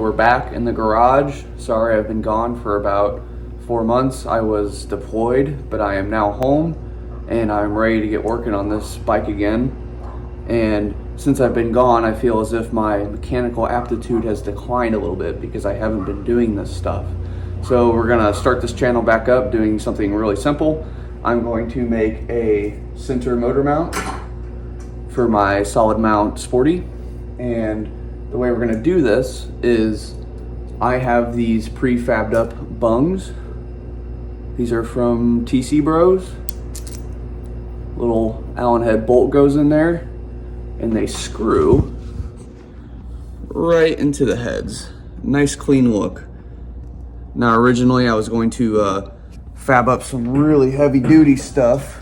we're back in the garage. Sorry, I've been gone for about 4 months. I was deployed, but I am now home and I'm ready to get working on this bike again. And since I've been gone, I feel as if my mechanical aptitude has declined a little bit because I haven't been doing this stuff. So we're gonna start this channel back up doing something really simple. I'm going to make a center motor mount for my solid mount Sporty. And the way we're gonna do this is I have these prefabbed up bungs. These are from TC Bros. Little Allen head bolt goes in there and they screw right into the heads. Nice clean look. Now originally I was going to fab up some really heavy duty stuff,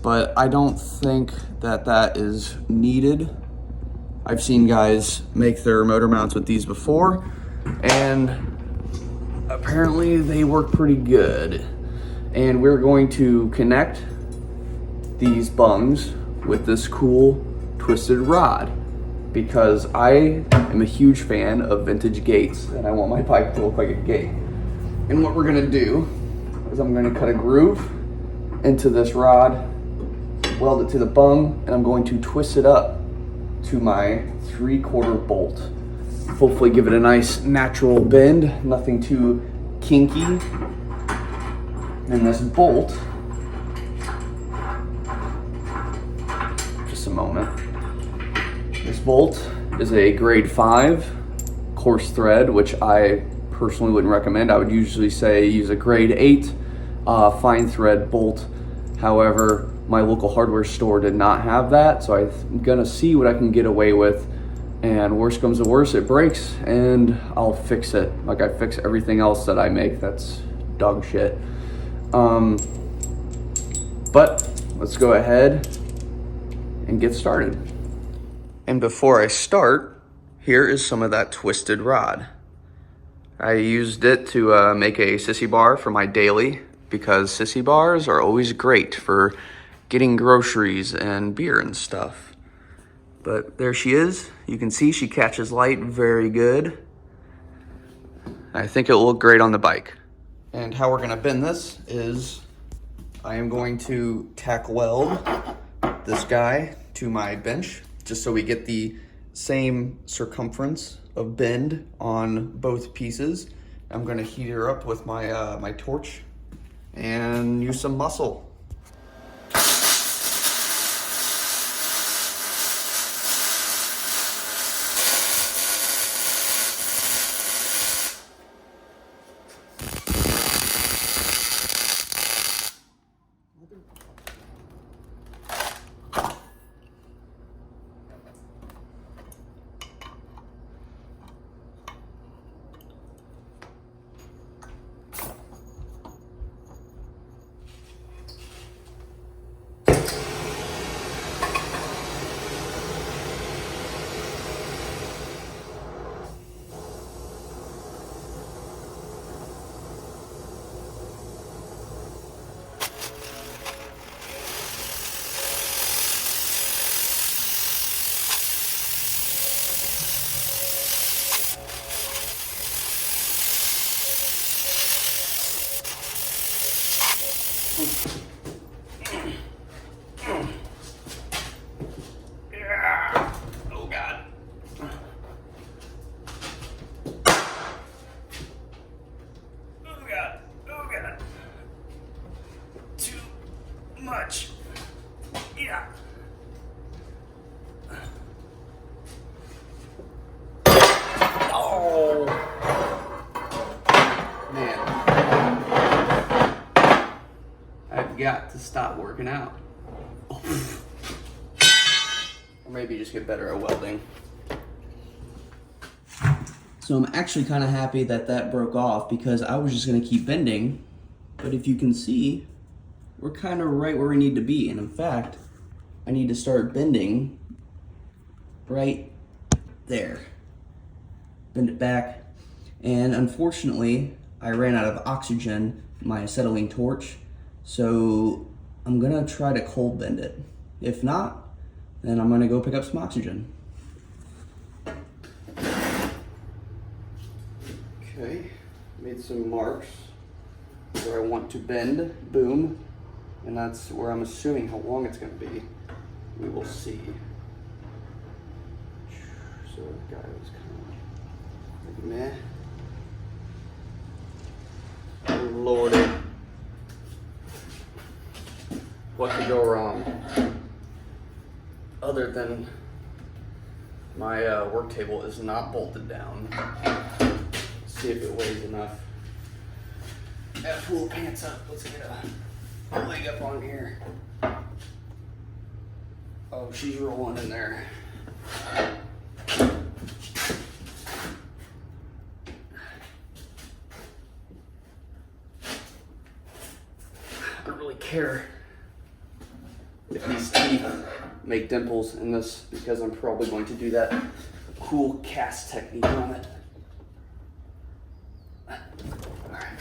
but I don't think that is needed. I've seen guys make their motor mounts with these before, and apparently they work pretty good. And we're going to connect these bungs with this cool twisted rod because I am a huge fan of vintage gates and I want my bike to look like a gate. And what we're gonna do is I'm gonna cut a groove into this rod, weld it to the bung, and I'm going to twist it up to my 3/4 bolt. Hopefully give it a nice natural bend, nothing too kinky. And this bolt, just a moment. This bolt is a grade 5 coarse thread, which I personally wouldn't recommend. I would usually say use a grade 8 fine thread bolt. However, my local hardware store did not have that, so I'm gonna see what I can get away with, and worst comes to worst, it breaks and I'll fix it like I fix everything else that I make that's dog shit. But let's go ahead and get started. And before I start, here is some of that twisted rod. I used it to make a sissy bar for my daily because sissy bars are always great for getting groceries and beer and stuff. But there she is. You can see she catches light very good. I think it'll look great on the bike. And how we're gonna bend this is I am going to tack weld this guy to my bench just so we get the same circumference of bend on both pieces. I'm gonna heat her up with my, my torch and use some muscle. Yeah. Oh God. Oh God. Oh God. Too much. Yeah. Oh. Man. I've got to stop working out. Or maybe just get better at welding. So I'm actually kind of happy that that broke off because I was just going to keep bending. But if you can see, we're kind of right where we need to be. And in fact, I need to start bending right there. Bend it back. And unfortunately, I ran out of oxygen in my acetylene torch. So I'm gonna try to cold bend it. If not, then I'm gonna go pick up some oxygen. Okay, made some marks where I want to bend, boom, and that's where I'm assuming how long it's going to be. We will see. So the guy was kind of like meh. Oh lordy. What could go wrong? Other than my work table is not bolted down. Let's see if it weighs enough. Gotta pull the pants up. Let's get a leg up on here. Oh, she's rolling in there. I don't really care if these teeth make dimples in this, because I'm probably going to do that cool cast technique on it. Alright.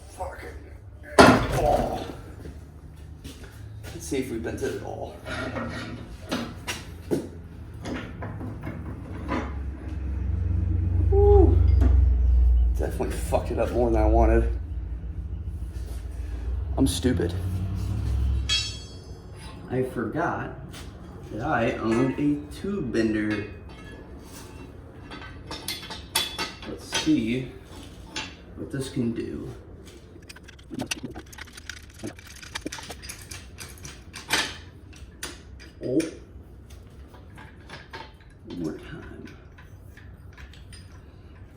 Fuck it. Oh. Let's see if we bent it at all. Woo. Definitely fucked it up more than I wanted. I'm stupid. I forgot that I owned a tube bender. Let's see what this can do. Oh, one more time.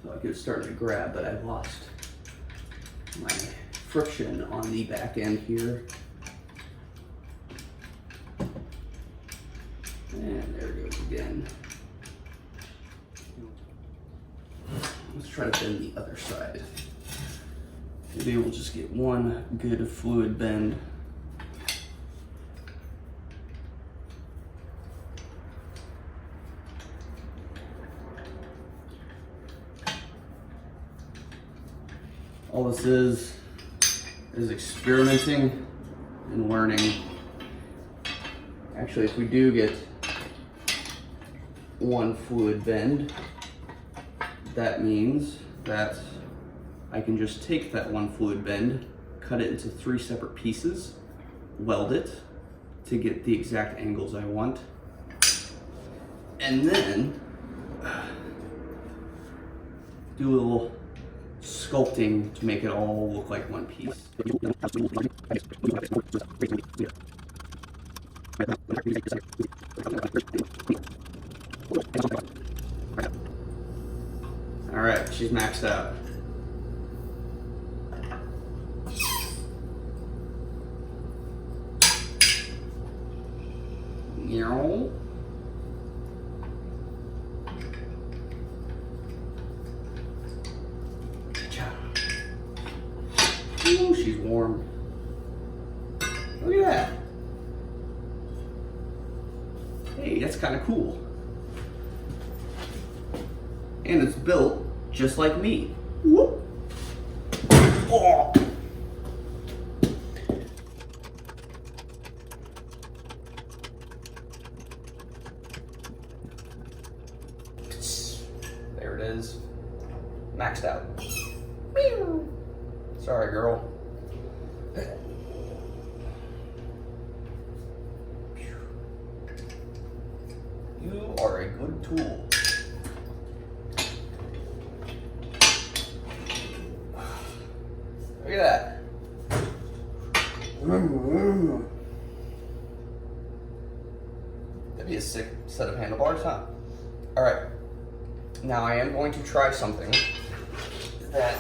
So I could start to grab, but I lost my friction on the back end here. And there it goes again. Let's try to bend the other side. Maybe we'll just get one good fluid bend. All this is experimenting and learning. Actually, if we do get one fluid bend, that means that I can just take that one fluid bend, cut it into 3 separate pieces, weld it to get the exact angles I want, and then do a little sculpting to make it all look like one piece. All right, she's maxed out. Meow. Ooh, she's warm. Look at that. Hey, that's kind of cool. And it's built just like me. Whoop. Oh. There it is. Maxed out. Sorry, girl. You are a good tool. Look at that. That'd be a sick set of handlebars, huh? All right. Now I am going to try something that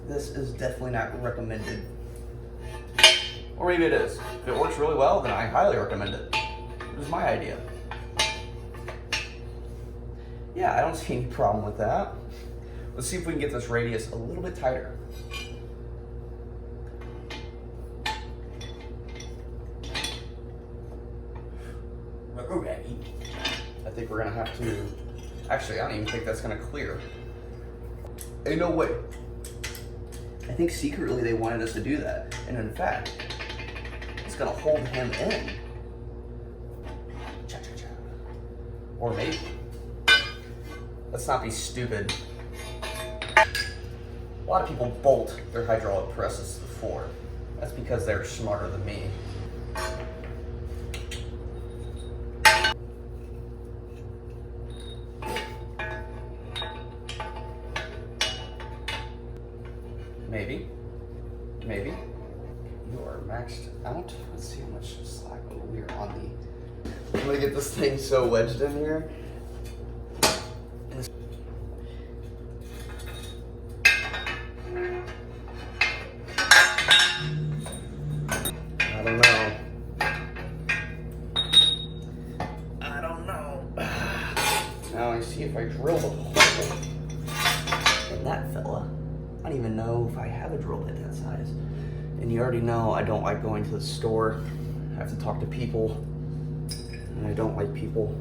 this is definitely not recommended. Or maybe it is. If it works really well, then I highly recommend it. It was my idea. Yeah, I don't see any problem with that. Let's see if we can get this radius a little bit tighter. Okay. I think we're gonna have to, actually, I don't even think that's gonna clear. Ain't no way. I think secretly they wanted us to do that. And in fact, it's gonna hold him in. Cha-cha-cha. Or maybe. Let's not be stupid. A lot of people bolt their hydraulic presses to the floor. That's because they're smarter than me. Maybe. Maybe. You are maxed out. Let's see how much slack we are on the... I'm gonna get this thing so wedged in here. I don't know. Now I see if I drill the hole in that fella. I don't even know if I have a drill bit that size. And you already know I don't like going to the store. I have to talk to people. And I don't like people.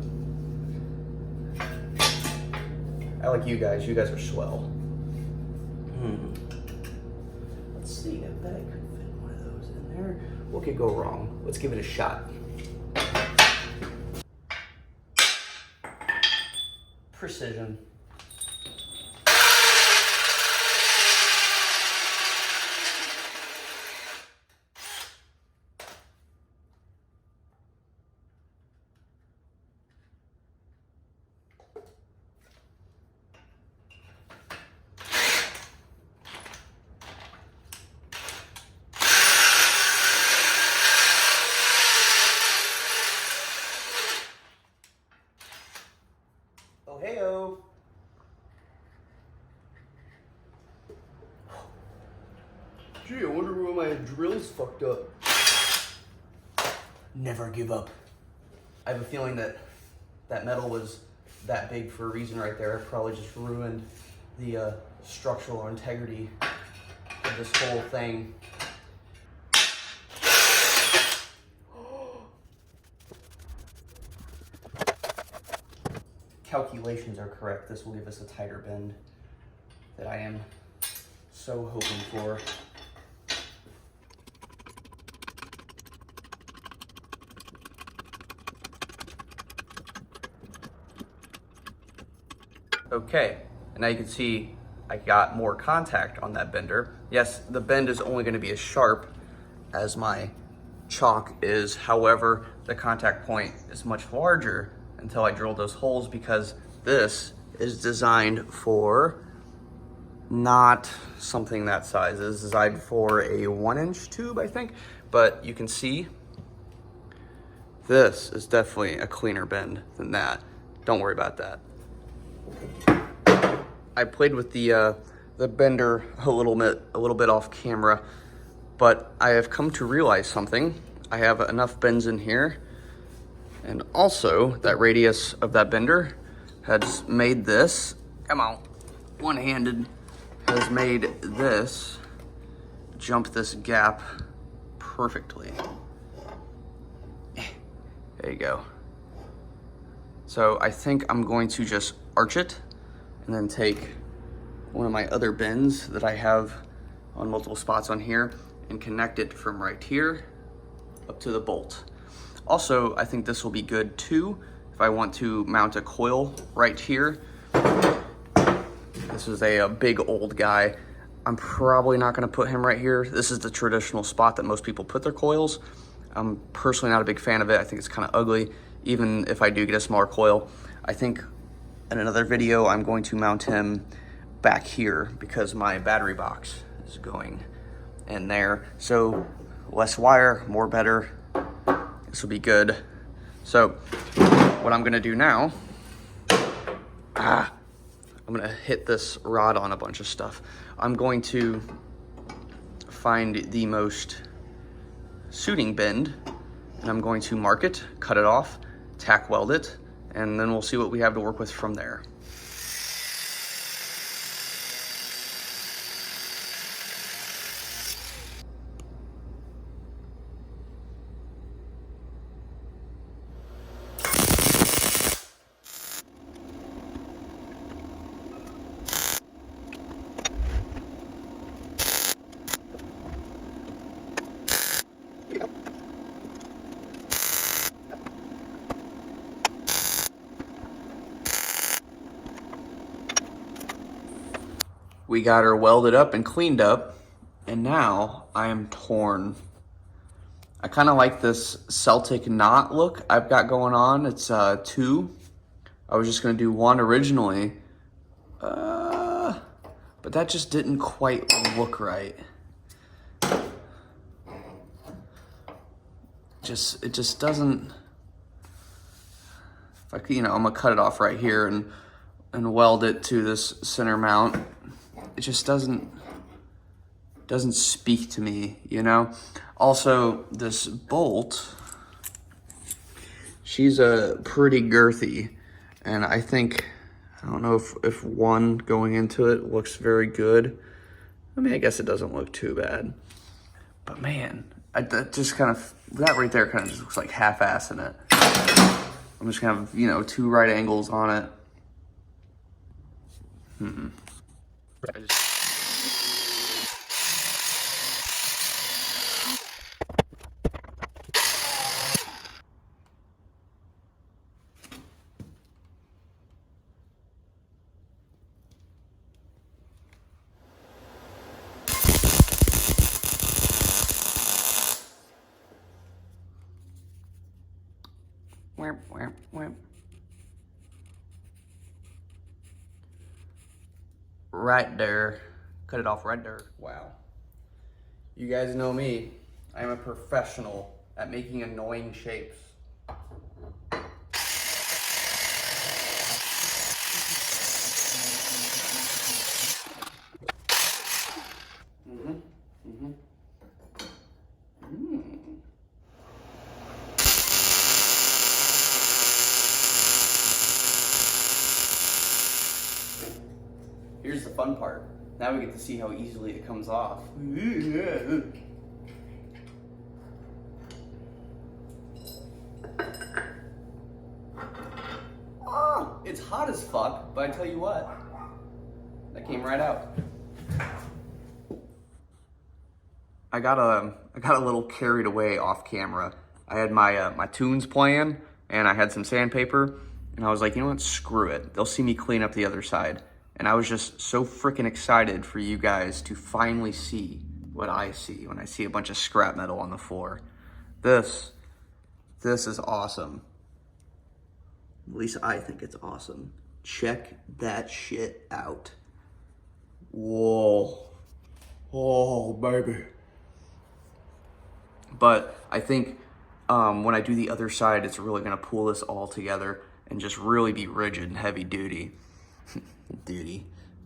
I like you guys. You guys are swell. Let's see. I bet I could fit one of those in there. What could go wrong? Let's give it a shot. Precision. Oh, hey-o. Gee, I wonder where my drill's fucked up. Never give up. I have a feeling that that metal was that big for a reason right there. It probably just ruined the structural integrity of this whole thing. Calculations are correct. This will give us a tighter bend that I am so hoping for. Okay, and now you can see I got more contact on that bender. Yes, the bend is only going to be as sharp as my chalk is. However, the contact point is much larger until I drill those holes, because this is designed for not something that size. It is designed for a 1-inch tube, I think. But you can see this is definitely a cleaner bend than that. Don't worry about that. I played with the bender a little bit off camera, but I have come to realize something. I have enough bends in here, and also that radius of that bender has made this, come on, one-handed, has made this jump this gap perfectly. There you go. So I think I'm going to just arch it and then take one of my other bends that I have on multiple spots on here and connect it from right here up to the bolt. Also, I think this will be good too if I want to mount a coil right here. This is a big old guy. I'm probably not gonna put him right here. This is the traditional spot that most people put their coils. I'm personally not a big fan of it. I think it's kind of ugly, even if I do get a smaller coil. I think in another video, I'm going to mount him back here because my battery box is going in there. So less wire, more better. This will be good. So what I'm gonna do now, I'm gonna hit this rod on a bunch of stuff. I'm going to find the most suiting bend, and I'm going to mark it, cut it off, tack weld it, and then we'll see what we have to work with from there. We got her welded up and cleaned up, and now I am torn. I kind of like this Celtic knot look I've got going on. It's 2. I was just gonna do 1 originally, but that just didn't quite look right. It just doesn't. Like, you know, I'm gonna cut it off right here and weld it to this center mount. It just doesn't speak to me, you know? Also, this bolt, she's pretty girthy, and I think, I don't know if 1 going into it looks very good. I mean, I guess it doesn't look too bad, but man, that just kind of, that right there kind of just looks like half-assing it. I'm just gonna have, you know, 2 right angles on it. Right there. Cut it off right there. Wow. You guys know me. I am a professional at making annoying shapes. Here's the fun part. Now we get to see how easily it comes off. Oh, it's hot as fuck, but I tell you what, that came right out. I got a little carried away off camera. I had my tunes playing, and I had some sandpaper, and I was like, you know what, screw it. They'll see me clean up the other side. And I was just so freaking excited for you guys to finally see what I see when I see a bunch of scrap metal on the floor. This is awesome. At least I think it's awesome. Check that shit out. Whoa. Oh, baby. But I think when I do the other side, it's really gonna pull this all together and just really be rigid and heavy duty.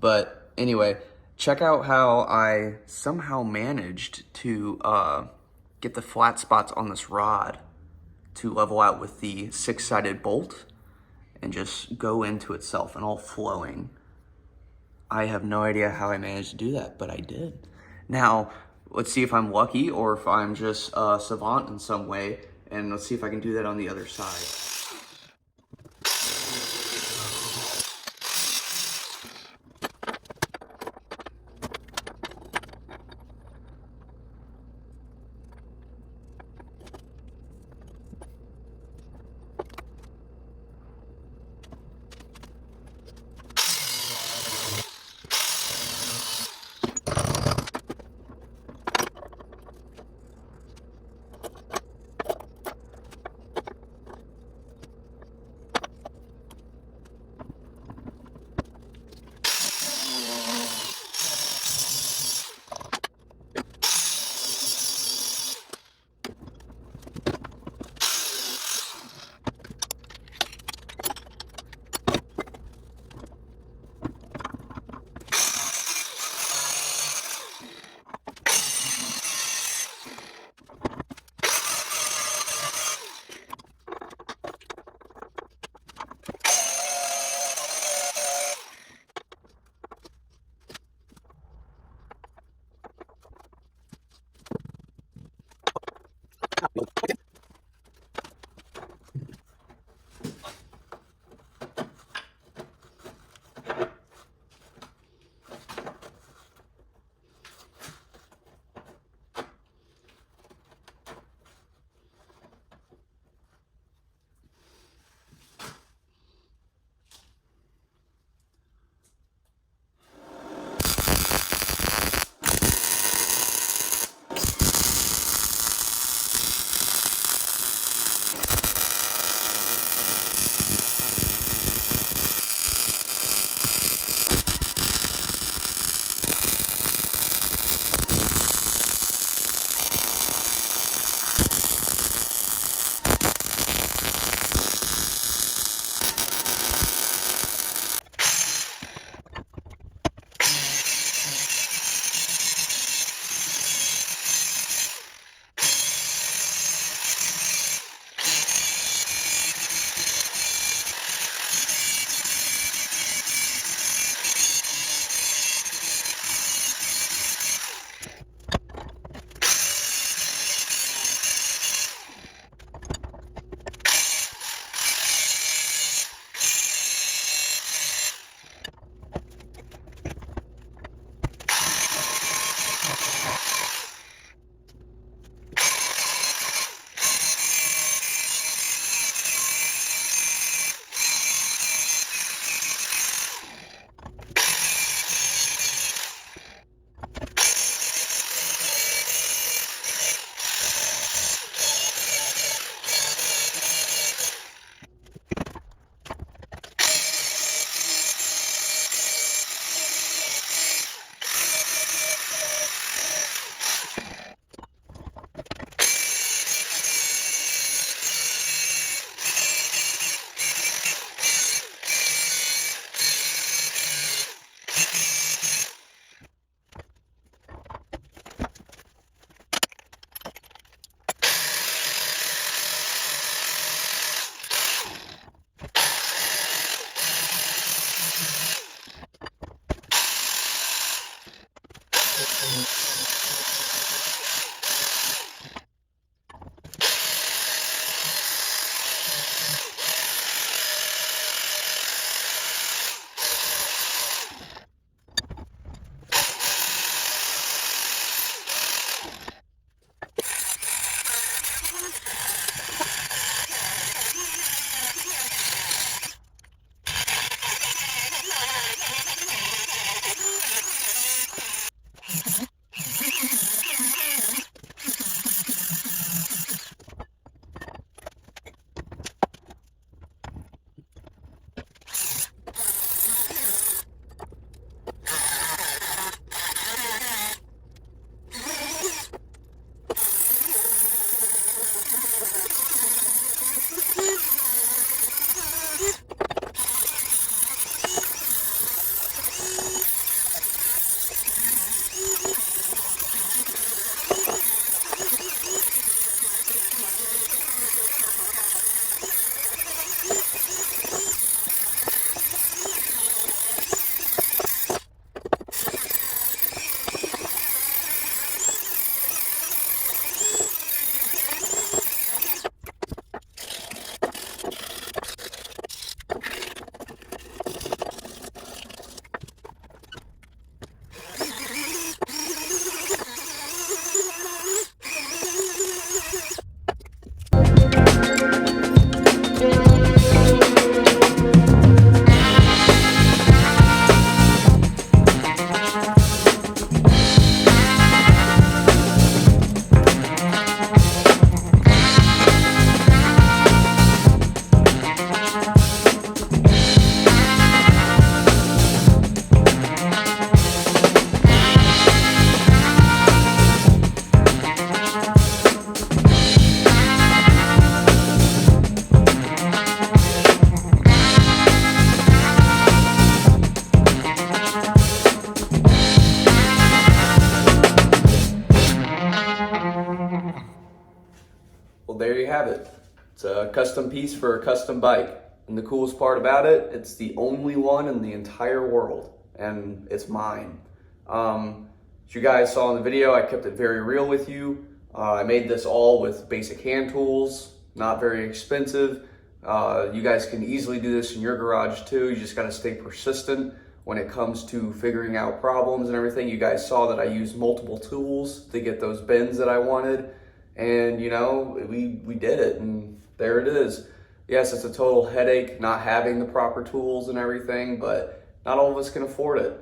But anyway, check out how I somehow managed to get the flat spots on this rod to level out with the 6-sided bolt and just go into itself and all flowing. I have no idea how I managed to do that, but I did. Now, let's see if I'm lucky or if I'm just savant in some way, and let's see if I can do that on the other side. have it. It's a custom piece for a custom bike. And the coolest part about it, it's the only one in the entire world, and it's mine. As you guys saw in the video, I kept it very real with you. I made this all with basic hand tools, not very expensive. You guys can easily do this in your garage too. You just gotta stay persistent when it comes to figuring out problems and everything. You guys saw that I used multiple tools to get those bends that I wanted. And you know, we did it, and there it is. Yes, it's a total headache not having the proper tools and everything, but not all of us can afford it.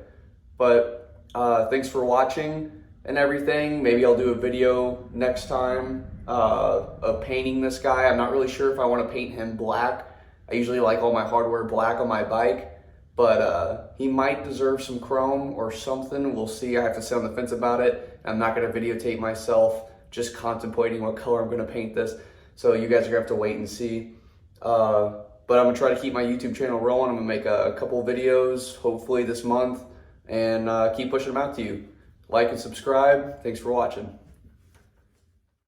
But thanks for watching and everything. Maybe I'll do a video next time of painting this guy. I'm not really sure if I want to paint him black. I usually like all my hardware black on my bike, but he might deserve some chrome or something. We'll see. I have to sit on the fence about it. I'm not going to videotape myself just contemplating what color I'm going to paint this. So you guys are going to have to wait and see. But I'm going to try to keep my YouTube channel rolling. I'm going to make a couple videos, hopefully this month, and keep pushing them out to you. Like and subscribe. Thanks for watching.